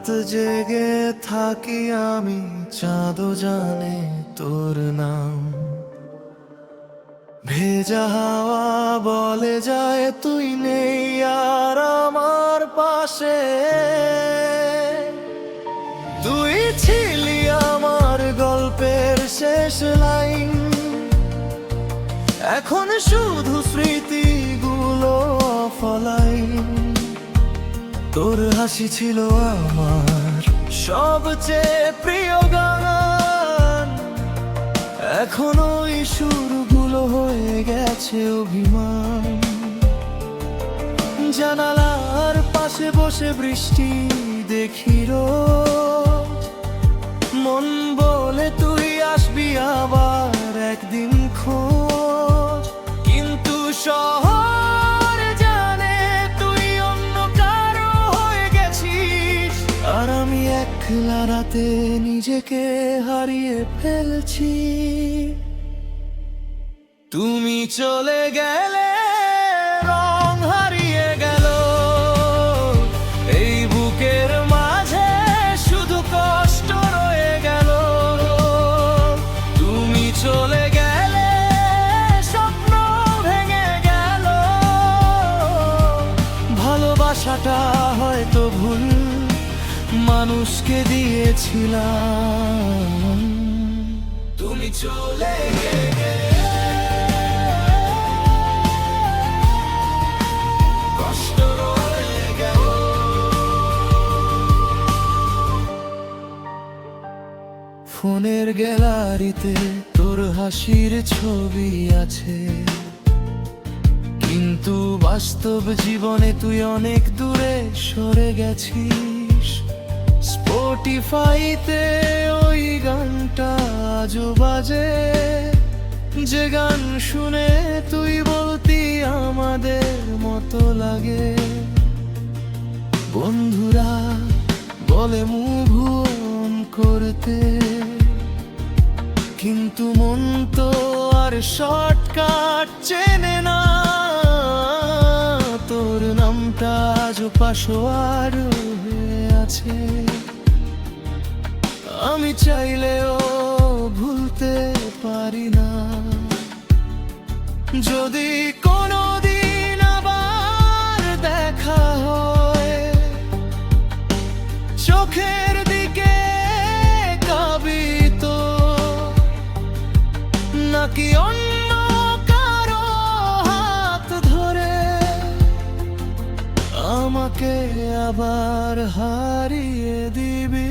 রাত জেগে থাকি আমি, চাঁদও জানে তোর নাম। ভেজা হাওয়া বলে যায় তুই নেই আর আমার পাশে। তুই ছিলি আমার গল্পের শেষ লাইন, এখন শুধু স্মৃতিগুলো অফলাইন। তোর হাসি ছিল আমার সবচেয়ে প্রিয় গান, এখন ওই সুরগুলো হয়ে গেছে অভিমান। জানালার পাশে বসে বৃষ্টি দেখি রোজ, মন বলে তুই আসবি আবার একদিন খোঁজ। কিন্তু শহর জানে তুই অন্য কারো হয়ে গেছিস, আর আমি একলা রাতে নিজেকে হারিয়ে ফেলছি। তুমি চলে গেলে রং হারিয়ে গেল, এই বুকের মাঝে শুধু কষ্ট রয়ে গেল। তুমি চলে গেলে স্বপ্ন ভেঙে গেল, ভালোবাসাটা হয়তো ভুল মানুষকে দিয়েছিলাম। তুমি চলে গেলে ফোনের গ্যালারিতে তোর হাসির ছবি আছে, কিন্তু বাস্তব জীবনে তুই অনেক দূরে সরে গেছিস। স্পটিফাইতে ওই গানটা আজও বাজে, যে গান শুনে তুই বলতি আমাদের মতো লাগে। বন্ধুরা বলে মুভ অন করতে, কিন্তু মন তো আর শর্টকাট চেনে না। তোর নামটা আজও পাশোয়ার হয়ে আছে, আমি চাইলেও ভুলতে পারি না। যদি কোনোদিন আবার দেখা হয়, চোখের দিকে কাবি তো নাকি অন্য কারো হাত ধরে আমাকে আবার হারিয়ে দিবি।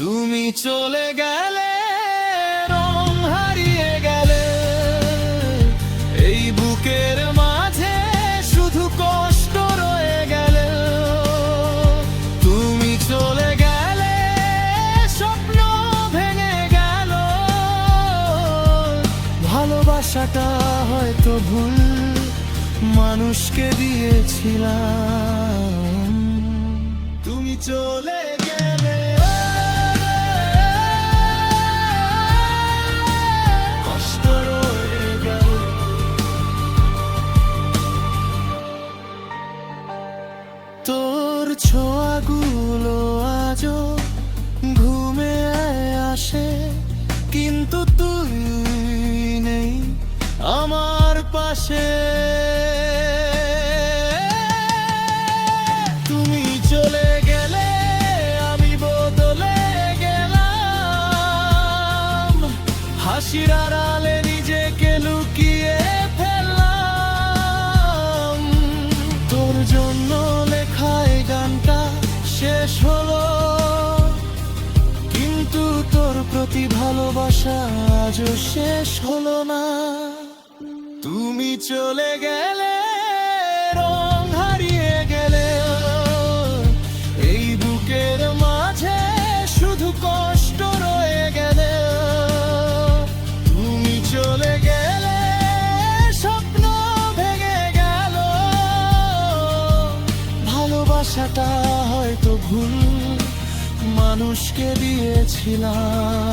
তুমি চলে গেলে রং হারিয়ে গেলে, এই বুকের মাঝে শুধু কষ্ট রয়ে গেলে। তুমি চলে গেলে স্বপ্ন ভেঙে গেল, ভালোবাসাটা হয়তো ভুল মানুষকে দিয়েছিলাম। তুমি চলে গেলে কষ্ট রয়ে গেল। তোর ছোঁয়াগুলো আজও ঘুমে আসে, কিন্তু তুই নেই আমার পাশে। তুমি চলে গেলে আমি বদলে গেলাম, হাসির আড়ালে নিজেকে লুকিয়ে ফেললাম। তোর জন্য লেখা এই গানটা শেষ হলো, কিন্তু তোর প্রতি ভালোবাসা আজও শেষ হলো না। তুমি চলে গেলে রং হারিয়ে গেলে, এই বুকের মাঝে শুধু কষ্ট রয়ে গেলে। তুমি চলে গেলে স্বপ্ন ভেঙে গেল, ভালোবাসাটা হয়তো ভুল মানুষকে দিয়েছিলাম।